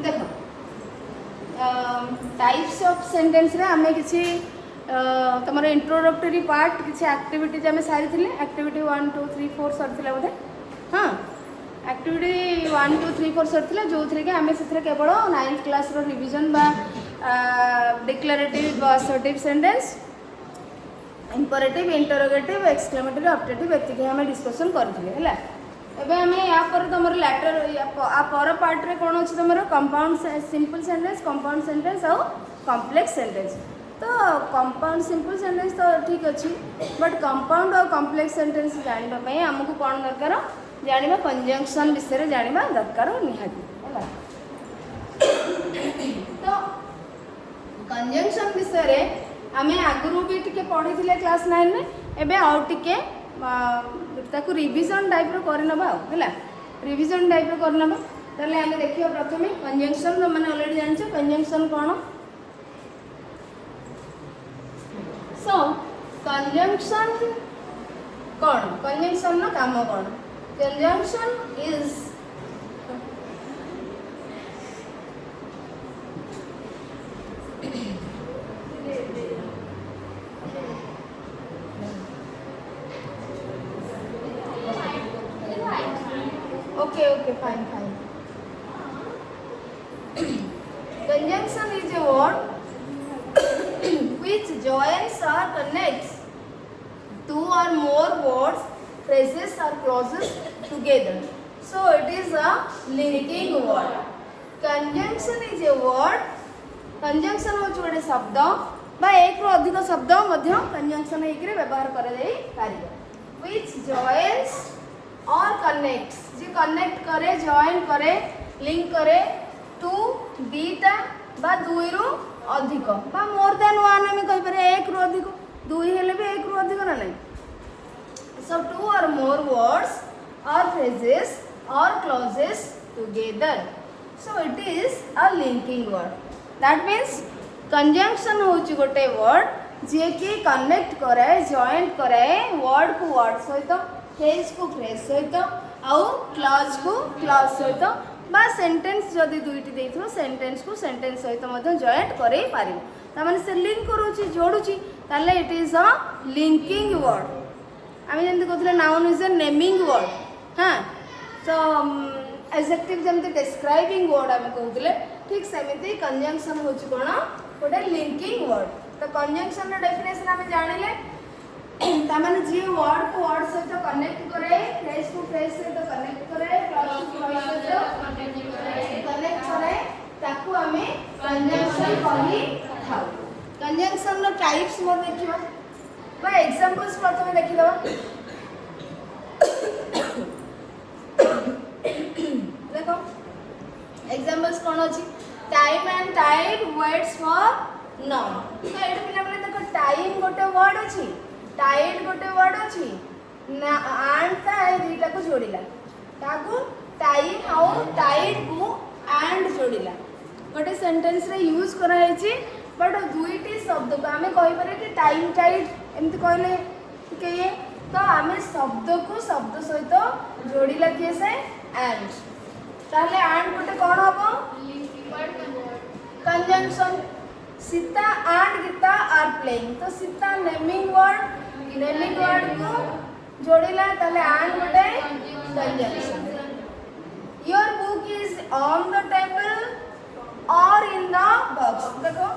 देख types of sentence रे आमे किसी तुम इंट्रोडक्टरी पार्ट किसी एक्टिविटीज आम सारी एक्टिविटी 1 2 3 4 सरला बोधे हाँ एक्टिविटी 1 2 3 4 सरला जो थी कि आम से केवल 9th क्लास रो रिवीजन बा declarative assertive sentence imperative interrogative exclamatory optative एतिक आम डिस्कसन करथिले हैला। एबे आम या पर तुम लैटर आ पर पार्ट रे कौन अच्छी तुम compound simple sentence compound sentence और कॉम्प्लेक्स सेंटेंस। तो कंपाउंड सिंपल सेंटेंस तो ठीक अच्छी बट कंपाउंड और कॉम्प्लेक्स सेंटेंस जानापी आमको कौन दरकार जाना कंजंक्शन विषय जाना दरकार निहाती है। तो कंजंक्शन विषय आम आगु भी टे पढ़ी क्लास 9 में एबे आउ टिके ताकू रिविजन टाइप रो करनबा है रिविजन टाइप रो करनबा। ताले आम देखियो प्रथमे कंजंक्शन तो माने ऑलरेडी जानछो कंजंक्शन कौन। सो कंजंक्शन कौन कंजंक्शन ना काम कौन conjunction is okay fine conjunction is a word which joins or connects two or more words phrases or clauses together, so it is a linking word. Conjunction is a word conjunction हो गोटे शब्द बा एक रो अधिक शब्द मध्य conjunction होकर व्यवहार कर which joins और कनेक्ट्स जी कनेक्ट करे जॉइन करे लिंक करे टू दीटा बा दुई रु अधिक बा मोर देन वन आम कहीपर एक रु अधिक दुई हेले भी एक रु अधिक ना नहीं। सो टू और मोर वर्ड्स और फ्रेजेस और clauses together, so it is a linking word. That means conjunction होची गोटे वर्ड जे कि कनेक्ट करे जॉइंट करे वर्ड को वर्ड सहित फ्रेज को फ्रेज सहित आउ क्लॉज को क्लॉज सहित बा सेंटेंस जदि दुईटी देइथो सेंटेंस को सेंटेंस सहित मध्य जॉइंट करे पारिबो तामाने से लिंक करूची जोडुची ताले it is a linking word. आमी जेंति कहथले noun is a naming word हां। सो एडजेक्टिव जेंति डिस्क्राइबिंग वर्ड आमी कहथले ठीक सेमिति कंजंक्शन होची कोन गोटे लिंकिंग वर्ड। तो कंजंक्शन रो डेफिनेशन आमी जानिले तामाने जी वर्ड को वर्ड सहित कनेक्ट करे फ्रेज को फ्रेज सहित कनेक्ट करे क्लॉज को क्लॉज सहित कनेक्ट करे ताकू हमें कंजंक्शन कहि थाउ। कंजंक्शन रो टाइप्स मो देखिबा बा एग्जांपल्स प्रथमे देखि दबा। देखो एग्जांपल्स कोन अछि time and tide waits for none. तो एटा पिला माने देखो टाइम गोटे वर्ड अछि टाइड गोटे वर्ड अच्छी ना एंड ता दुईटा को जोड़िला ताकू टाइम और टाइड को एंड जोड़िला गोटे सेंटेंस रे यूज करा हैछि बट दुईटी शब्द को आमे कहि पारे कि टाइम टाइड एमति कहले के ये तो आमे शब्द को शब्द सहित जोड़िला के से एंड ताले एंड गोटे कोन हबो conjunction. Sita and Gita are playing तो सीता नेमिंग वर्ड को जोड़िला ताले एंड गोटे conjunction. Your book is on the table or in the box. देखो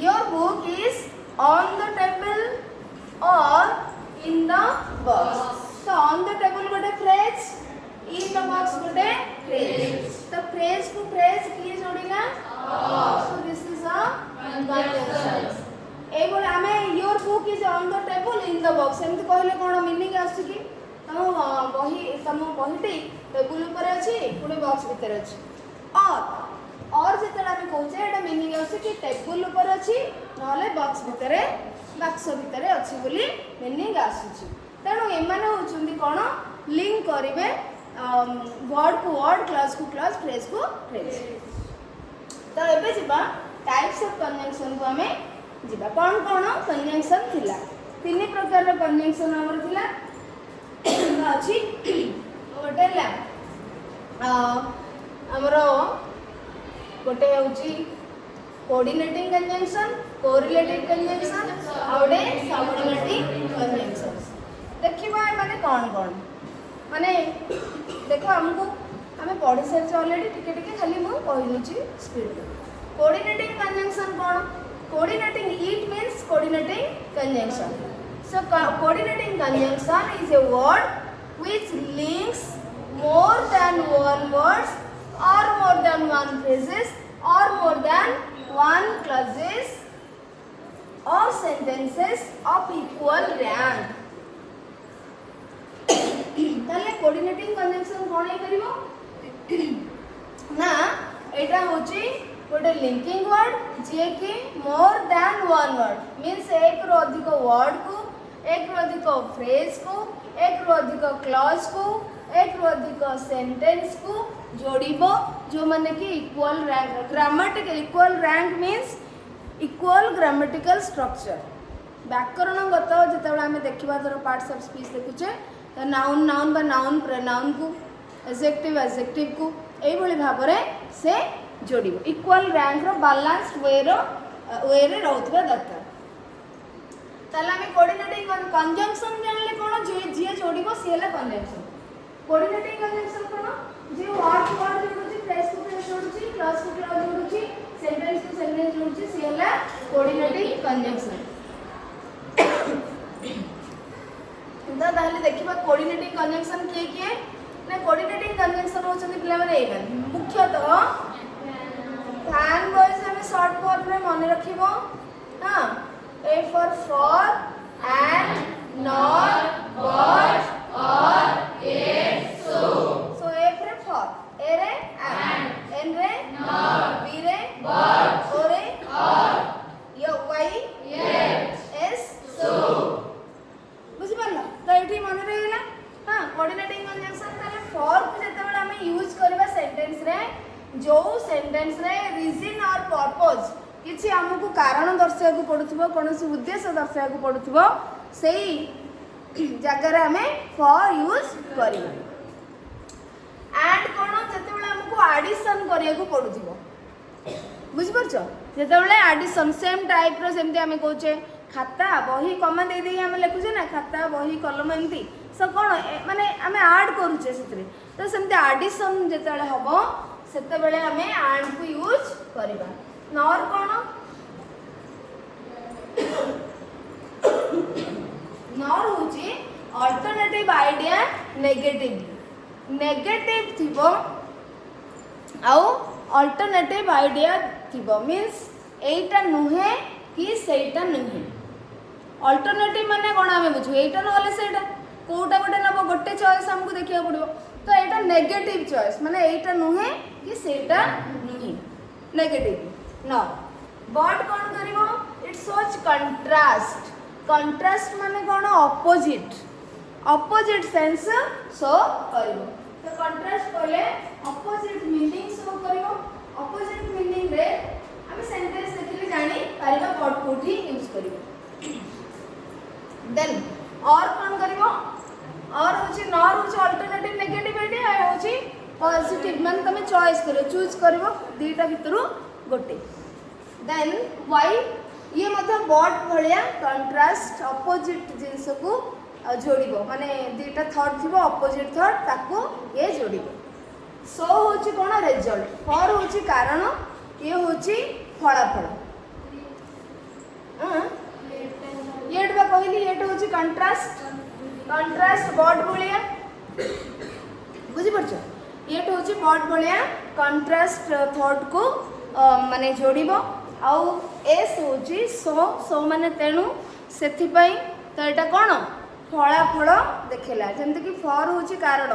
your book is on the table or in the box. तो ऑन द टेबल गोटे phrase in the box गोटे phrase तो phrase को phrase किए जोड़िला so this is a conjunction. एबोले आमे your book is on the table in the box एमति कहले कोन मीनिंग आछि कि तम बहीटी टेबल ऊपर अछि पुणे बॉक्स भीतर अछि और जेतला आमे कहूचे एटा मीनिंग आछि कि टेबल ऊपर अछि नहले बॉक्स भीतर बॉक्स भीतर अछि बोली मीनिंग आछि। तेणु एमाने होचुंदी कोन लिंक करिवे वर्ड को वर्ड क्लॉज को क्लॉज फ्रेज को फ्रेज। तो एबे जिबा टाइप्स ऑफ कंजंक्शन को हमें जिबा कौन कौन कंजंक्शन थिला तीन प्रकार कंजंक्शन हमर थिला अछि आमर गोटे हूँ कोऑर्डिनेटिंग कंजंक्शन, कोरिलेटिव कंजंक्शन और सबऑर्डिनेटिंग कंजंक्शन। देखिबा माने कौन कौन माने देखो हमको हमें पढ़ी सारी ऑलरेडी टिके टिके खाली मु कहि दूची स्पीड। कोऑर्डिनेटिंग कंजंक्शन कौन? Coordinating it means coordinating conjunction. So coordinating conjunction is a word which links more than one words or more than one phrases or more than one clauses or sentences of equal rank। ताले coordinating conjunction कोन हे करिवो ना एटा होची गोटे linking word जे कि more than one word means एक रो अधिक word को, एक रो अधिक फ्रेज को, एक रो अधिक क्लॉज को, एक रो अधिक सेंटेंस को जोड़िबो जो माने कि equal rank. Grammatical equal rank means equal grammatical structure. व्याकरणगत जेतेबेले आमे देखिबा धर पार्ट्स ऑफ स्पीच देखुचे तो नाउन नाउन बा नाउन प्रोनाउन को, एडजेक्टिव एडजेक्टिव को एई भली भाबरे से जोड़िबो। इक्वल रैंक रो बैलेंस्ड वे रे रहउतबा दरकार। ताले आमे कोऑर्डिनेटिंग कंजंक्शन जानले कोन जे जोड़िबो से हला कंजंक्शन। कोऑर्डिनेटिंग कंजंक्शन कोन जे वर्ड टू वर्ड जोड़ुची, फ्रेज टू फ्रेज जोड़ुची, क्लॉज टू क्लॉज जोड़ुची, सेंटेंस टू सेंटेंस जोड़ुची से हला कोऑर्डिनेटिंग कंजंक्शन। तो ताले देखिबा कोऑर्डिनेटिंग कंजंक्शन किए ना कोऑर्डिनेटिंग कंजंक्शन होचंदी पिला माने एई माने मुख्यतः फैन बॉयज हमें शॉर्ट फॉर्म में मन रखिबो। हां A for and not but or yet so A for A रे एंड एन रे नॉट बी रे बट ओ रे और यो वाई येट एस सो बुझि पारला तो एठी मन रहिला। हां कोऑर्डिनेटिंग कंजंक्शन ताले फॉर को जेतेबेले हमें यूज करबा सेंटेंस रे जो सेंटेंस रे रीजन और पर्पस किछि हमकु कारण दर्शाया को पडुथबो, कोनोसी उद्देश्य दर्शाया को पडुथबो सेही जगह रे हमें फॉर यूज करिबा। एंड कोन जेतेबेले हमकु एडिशन करिया को पडुथबो बुझि परछो जेतेबेले एडिशन सेम टाइप रो सेमते हमें कहूचे खाता बही कमा दे दे हम लिखुचे ना खाता बही कलम एमती सो कोन माने हमें ऐड करूचे सेतरे तो सेमते एडिशन जेतेबेले हबो सेते बेले हमें एंड को यूज करिबा। नॉर कोन नॉर होची अल्टरनेटिव आइडिया नेगेटिव थिबो आउ अल्टरनेटिव आइडिया थिबो मींस एटा नुहे कि सेटा नुहे। अल्टरनेटिव माने कोन हमें बुझो एटा नहले सेटा कोटा गोटे नबो गोटे चॉइस हमको देखिया पड़िबो तो एटा नेगेटिव चॉइस माने एटा नुहे कि सेटा नुहे नेगेटिव। नो बट कोन करिवो इट सोच कंट्रास्ट। कंट्रास्ट माने कोन ऑपोजिट सेंस शो करिवो तो कंट्रास्ट करले ऑपोजिट मीनिंग शो करिवो। ऑपोजिट मीनिंग रे हम सेंटेंस देखिले जानी पारिबा बट कोठी यूज करिवो। देन और कोन करिवो और होची नॉर होची अल्टरनेटिव नेगेटिव आइडिया होची पॉजिटिव मान तमे चॉइस करियो चूज करिवो दीटा भितरु गोटे। देन वाई ये मतलब बट भलिया कंट्रास्ट ऑपोजिट जिंस को जोड़िबो माने दीटा थॉट थिबो ऑपोजिट थॉट ताको ये जोड़िबो। सो होची कोन रिजल्ट, फॉर होची कारण, ये होची फलाफल। येट बा कहली येट होची कंट्रास्ट बट भलिया बुझि परछ येट होची बट भलिया कंट्रास्ट थॉट को माने जोड़िबो आउ एस होची सो माने तेनु सेथि पई तो एटा कोन फलाफल देखेला जेंति कि फॉर होची कारण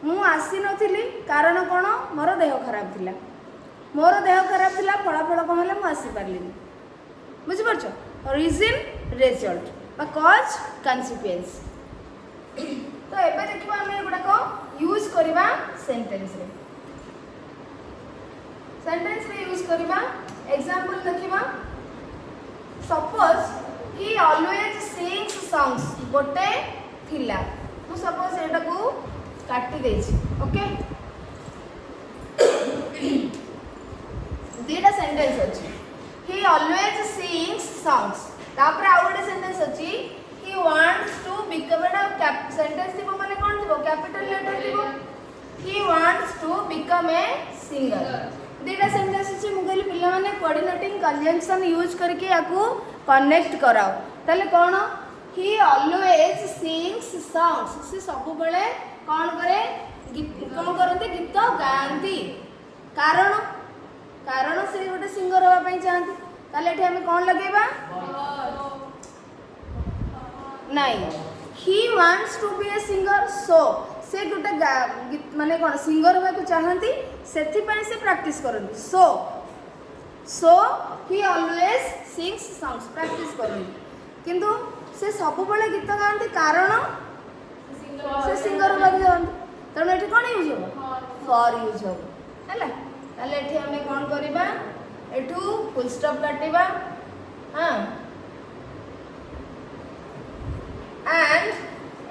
मु आसी नथिली कारण कोन मोर देह खराब थिला फलाफल कोन हला मु आसी पारलिनी बुझि परछ रीजन रिजल्ट बा कॉज कॉन्सिक्वेंस। तो एबे देखिबा हम एगुडा को यूज करिबा सेंटेंस रे यूज करिबा एग्जांपल देखिबा सपोज ही ऑलवेज सिंग्स सॉन्ग्स गोटे थिला मु सपोज एटा को काटी देछि ओके always sings songs. तापर आउ गोटे सेंटेंस अछि he wants to become a sentence थिबो माने कोन थिबो कैपिटल लेटर थिबो he wants to become a singer. दीटा सेंटेंस अछि मु कहली पिल्ला माने कोऑर्डिनेटिंग कंजंक्शन यूज करके याकू कनेक्ट कराओ ताले कोन he always sings songs. से सब बेले कोन करे कोन करते गीत गांती कारण कारण से गोटे सिंगर होगा पई चाहती ताले एठी हमें कोन लगेबा नहीं he wants to be a singer so से गोटे माने कोन सिंगर होगा को चाहती सेथि पई से प्रैक्टिस करती so he always sings songs practice करती किंतु से सब बेले गीत गांती कारण से सिंगर होगा को चाहती तने एठी कोन यूज हो फॉर यूज हो हैला ताले एठी हमें कोन करबा एठू फुल स्टॉप काटिबा हां एंड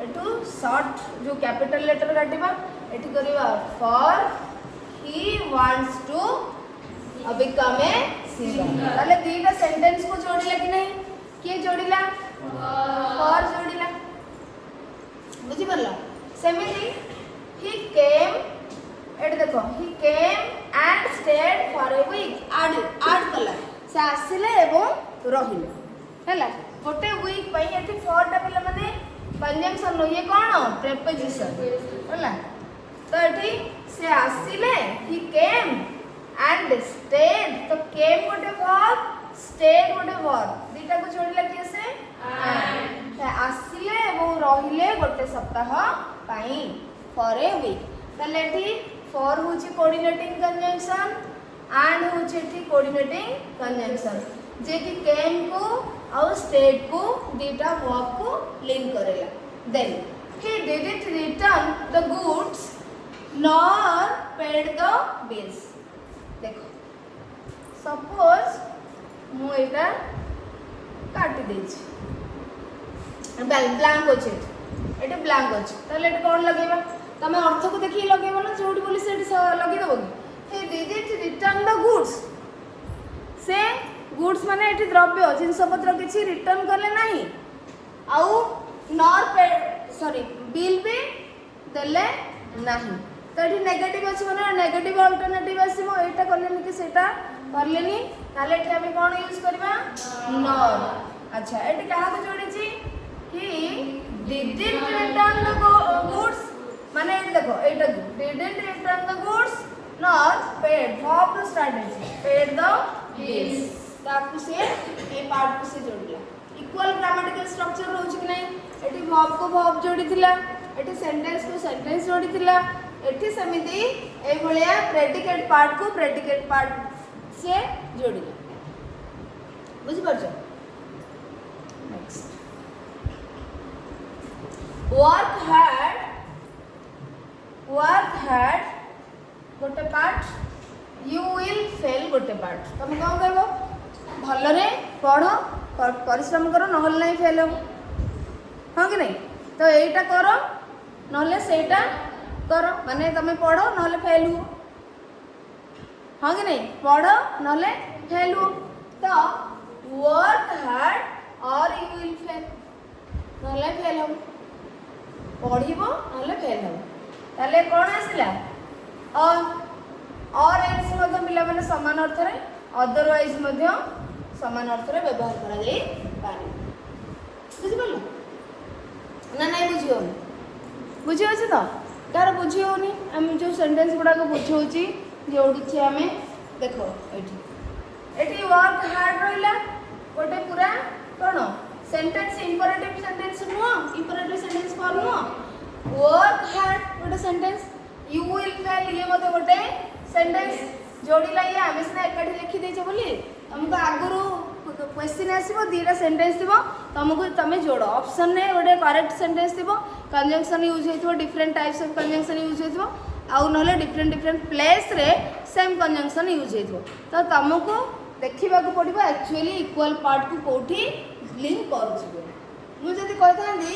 एठू शॉर्ट जो कैपिटल लेटर काटिबा एठी करबा for he wants to become a singer ताले दीटा सेंटेंस को जोड़िला कि नहीं के जोड़िला फॉर जोड़िला बुझि परला सेमिति ही केम एट देखो he came and stayed for a week ऐड कला से आसिले एवं रहिले हैला गोटे वीक पई एठी फॉर टा पिला माने कंजंक्शन नो ये कोन प्रीपोजिशन हैला तो एठी से आसिले ही केम एंड स्टेड तो केम गोटे वर्ब स्टेड गोटे वर्ब दीटा को जोड़िला कैसे एंड आसिले एवं रहिले गोटे सप्ताह पई फॉर ए वीक ताले एठी फॉर होची कोऑर्डिनेटिंग कंजंक्शन एंड होची एठी कोऑर्डिनेटिंग कंजंक्शन जे कि केम को और स्टेड को दीटा वर्ब को लिंक करेला then he didn't return the goods nor paid the bills देखो सपोज मु एटा काटी देछि ब्लैंक अछि एटा ब्लैंक अछि ताले एटा कोन लगेबा तमे अर्थ को देखि लगेबो ना जोडी बोली से लगे दबो कि he didn't return the goods से गुड्स माने एठी द्रव्य जिनस पत्र किछि रिटर्न करले नाही आउ नॉर पे सॉरी बिल भी देले नाही तो एठी नेगेटिव अछि माने नेगेटिव अल्टरनेटिव आसीबो एटा करलेनी कि सेटा करलेनी ताले एठी हम कोन यूज करबा नॉर अच्छा एठी कहा को जोड़ी छी he didn't return the goods माने एठी देखो एटा didn't return the goods nor paid verb to strategy paid the bills ताकू से ए पार्ट को से जोड़िला इक्वल ग्रामेटिकल स्ट्रक्चर रहउछ कि नहीं एठी वर्ब को वर्ब जोड़ीथिला एठी सेंटेंस को सेंटेंस जोड़ीथिला एठी समिति ए भलिया प्रेडिकेट पार्ट को प्रेडिकेट पार्ट से जोड़िला बुझि परछ नेक्स्ट वर्क हार्ड गोटे पार्ट यू विल फेल गोटे पार्ट तुम कौन कहबो भलरे पढ़ परिश्रम करो नहले नहीं फेल हो हाँ कि नहीं तो यहीटा करो नहले सेटा करो माने तुम पढ़ नहले फेल हो हाँ कि नहीं पढ़ नहले फेल हो तो वर्क हार्ड और यू विल फेल नहले फेल हो पढ़िबो नहले फेल हो ताले कोन आसिला और एल्स मध्ये पिला माने समान अर्थ रे अदरवाइज मध्ये समान अर्थ रे व्यवहार करा जाई पारे बुझि बोलो ना नहीं बुझियो बुझि अछि तो कार बुझियो नि हम जो सेंटेंस गुडा को बुझौची जोडी छी हमें देखो एठी वर्क हार्ड रहिला गोटे पूरा कोन सेंटेंस इंपरेटिव सेंटेंस नो इंपरेटिव सेंटेंस फॉर्म नो वर्क हार्ड गोटे सेंटेंस यू विल फेल ये मते गोटे सेंटेंस जोड़ीला ये आमे सिना एकाठी लिखि देछ बोली तुमको आगुरु क्वेश्चन आसीबो दीटा सेंटेंस थिबो तुमको तमे जोड़ो ऑप्शन ने गोटे करेक्ट सेंटेंस थिबो कंजंक्शन यूज हेथिबो different types of conjunction use हेथिबो आउ नहले डिफरेंट प्लेस रे सेम कंजंक्शन यूज हेथिबो तो तुमको देखिबा को पड़िबो एक्चुअली इक्वल पार्ट को कोठी लिंक करूछि मु जदी कहतांदी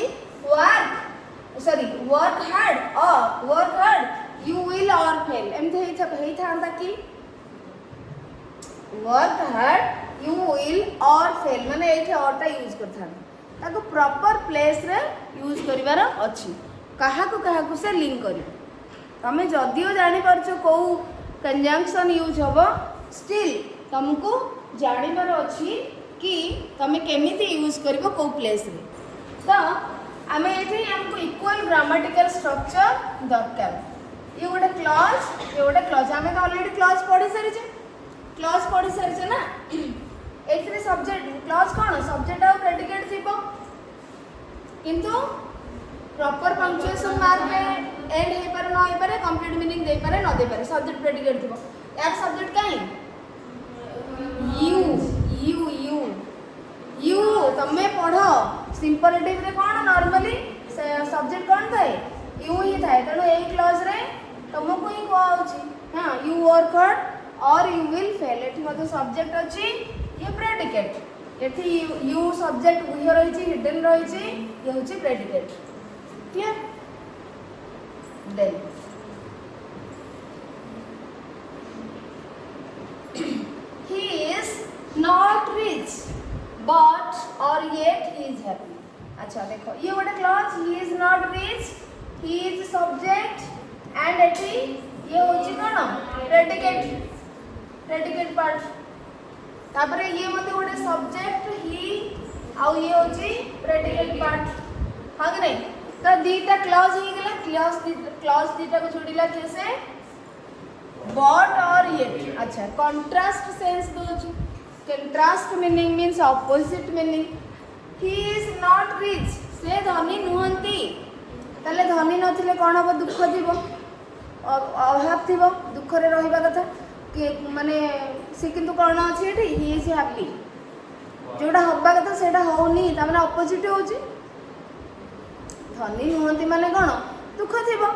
वर्क हार्ड यू विल और फेल एमते हेई था कि वर्क हार्ड यू विल और फेल माने एठी ऑरटा यूज करथान ताको प्रॉपर प्लेस रे यूज करिवार अछि कहा को से लिंक करी तमे जदियो जानि परछो को कंजंक्शन यूज होबो स्टिल तुमको जानिबार अछि कि तमे केमिति यूज करबो को प्लेस रे तो आमे एठी हमको इक्वल ग्रामेटिकल स्ट्रक्चर दरकार ये गोटे क्लॉज आमे तो ऑलरेडी क्लॉज पढ़ी सारी ना एथरे सब्जेक्ट क्लॉज कोन सब्जेक्ट और प्रेडिकेट थिबो किंतु प्रॉपर पंक्चुएशन मार्क में एंड हे पारे न हे पारे कंप्लीट मीनिंग दे पारे न दे पारे सब्जेक्ट प्रेडिकेट थिबो यार सब्जेक्ट काई यू तमे पढ़ो सिंपलिटिव रे कोन नॉर्मली सब्जेक्ट कोन थाए यू ही थाए तनो एई क्लॉज रे तुमको ही कहउची हां यू वर्क हार्ड और यू विल फेल एठी मते सब्जेक्ट अछि ये प्रेडिकेट एठी यू सब्जेक्ट बुझ रही छी हिडन रही छी ये होची predicate clear then he is not rich but or yet he is happy अच्छा देखो ये गोटे clause he is not rich he is subject and एठी ये होची कोन प्रेडिकेट पार्ट तापरे ये मते गोटे सब्जेक्ट ही आउ ये होची प्रेडिकेट पार्ट हां कि नहीं तो दीटा क्लॉज ही गेला क्लॉज दीटा को जोड़िला कैसे बट और येट अच्छा कंट्रास्ट सेंस दोछु contrast meaning means opposite meaning he is not rich से धनी नुहंती तले धनी नथिले कोन हो दुख थिबो अभाव थिबो दुख रे रहिबा कथा कि माने से किंतु कोन अछि एठी ही इज हैप्पी जोडा होबा कथा सेडा होउनी त माने ऑपोजिट होउची धनी नुहंती माने कोन दुख थिबो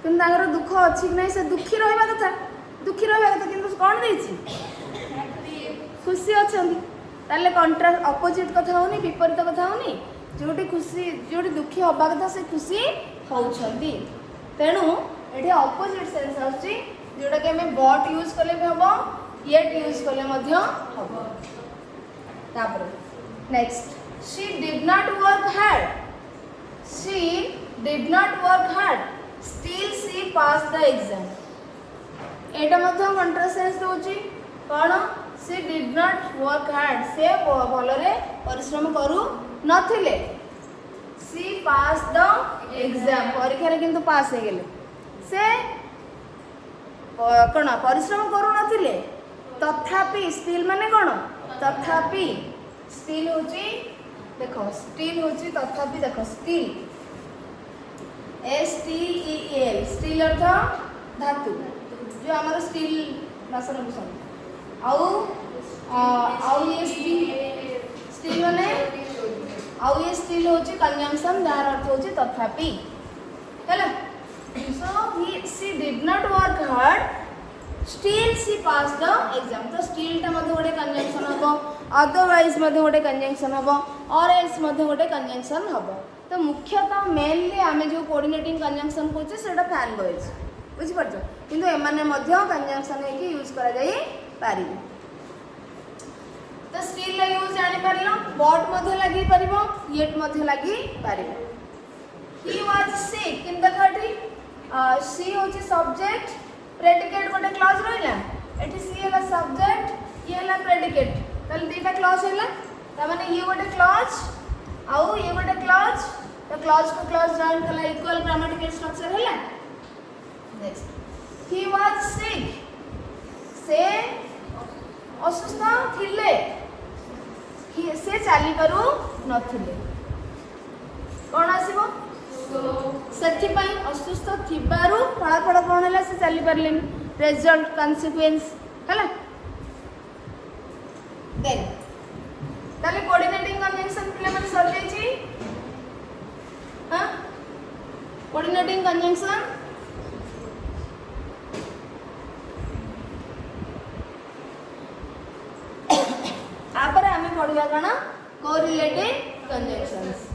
किंतु तागर दुख अछि कि नै से दुखी रहिबा कथा किंतु कोन देछि खुशी अछंती ताले कंट्रास्ट ऑपोजिट कथा होनी विपरीत कथा होनी जोटी खुशी जोटी दुखी होबा कथा से खुशी होउछंती तेनु एठी ऑपोजिट सेंस आछि जोटा के हमें बट यूज करले भी हबो येट यूज करले मध्य हबो तापर next she did not work hard still she passed the exam एटा मध्य कंट्रास्ट सेंस दोची कोन she did not work hard से भलरे परिश्रम करू नथिले she passed the exam परीक्षा रे किंतु पास हे गेले से कोन परिश्रम करू नथिले तथापि स्टिल माने कोन तथापि स्टिल होची देखो स्टिल होची तथापि देखो स्टिल STEL स्टिल अर्थ धातु जो हमारा स्टील बासन भूषण आउ ये स्टील माने आउ ये स्टील होची कंजंक्शन जार अर्थ होची तथापि हैला so she did not work hard still she pass the exam तो स्टिल टा मध्ये गोटे कंजंक्शन हबो अदरवाइज मध्ये गोटे कंजंक्शन हबो और एल्स मध्ये गोटे कंजंक्शन हबो तो मुख्यतः मेनली आमे जो कोऑर्डिनेटिंग कंजंक्शन कोचे सेटा फैन बॉयज बुझि परछो किंतु एमाने मध्य कंजंक्शन है कि यूज करा जाई पारिबे तो स्टिल ला यूज जानि परलो बट मध्य लागि परिबो येट मध्य लागि पारिबो he was sick in the 30 सी होची सब्जेक्ट प्रेडिकेट गोटे क्लॉज रहिला एठी सी हला सब्जेक्ट ये हला प्रेडिकेट तल दीटा क्लॉज हला त माने ये गोटे क्लॉज आउ ये गोटे क्लॉज तो क्लॉज को क्लॉज जॉइन कला इक्वल ग्रामेटिकल स्ट्रक्चर हला नेक्स्ट ही वाज सिक से असुस्थ थिले से चली पारू नथिले कोन आसीबो सेथि पई असुस्थ थिबारू फलाफल कोन हला से चली पारलेन रिजल्ट कॉन्सिक्वेंस हला देन ताले कोऑर्डिनेटिंग कंजंक्शन पिले माने सर जाई छी हां कोऑर्डिनेटिंग कंजंक्शन आपरे हमें पढ़िबा कना कोरिलेटिव कंजंक्शंस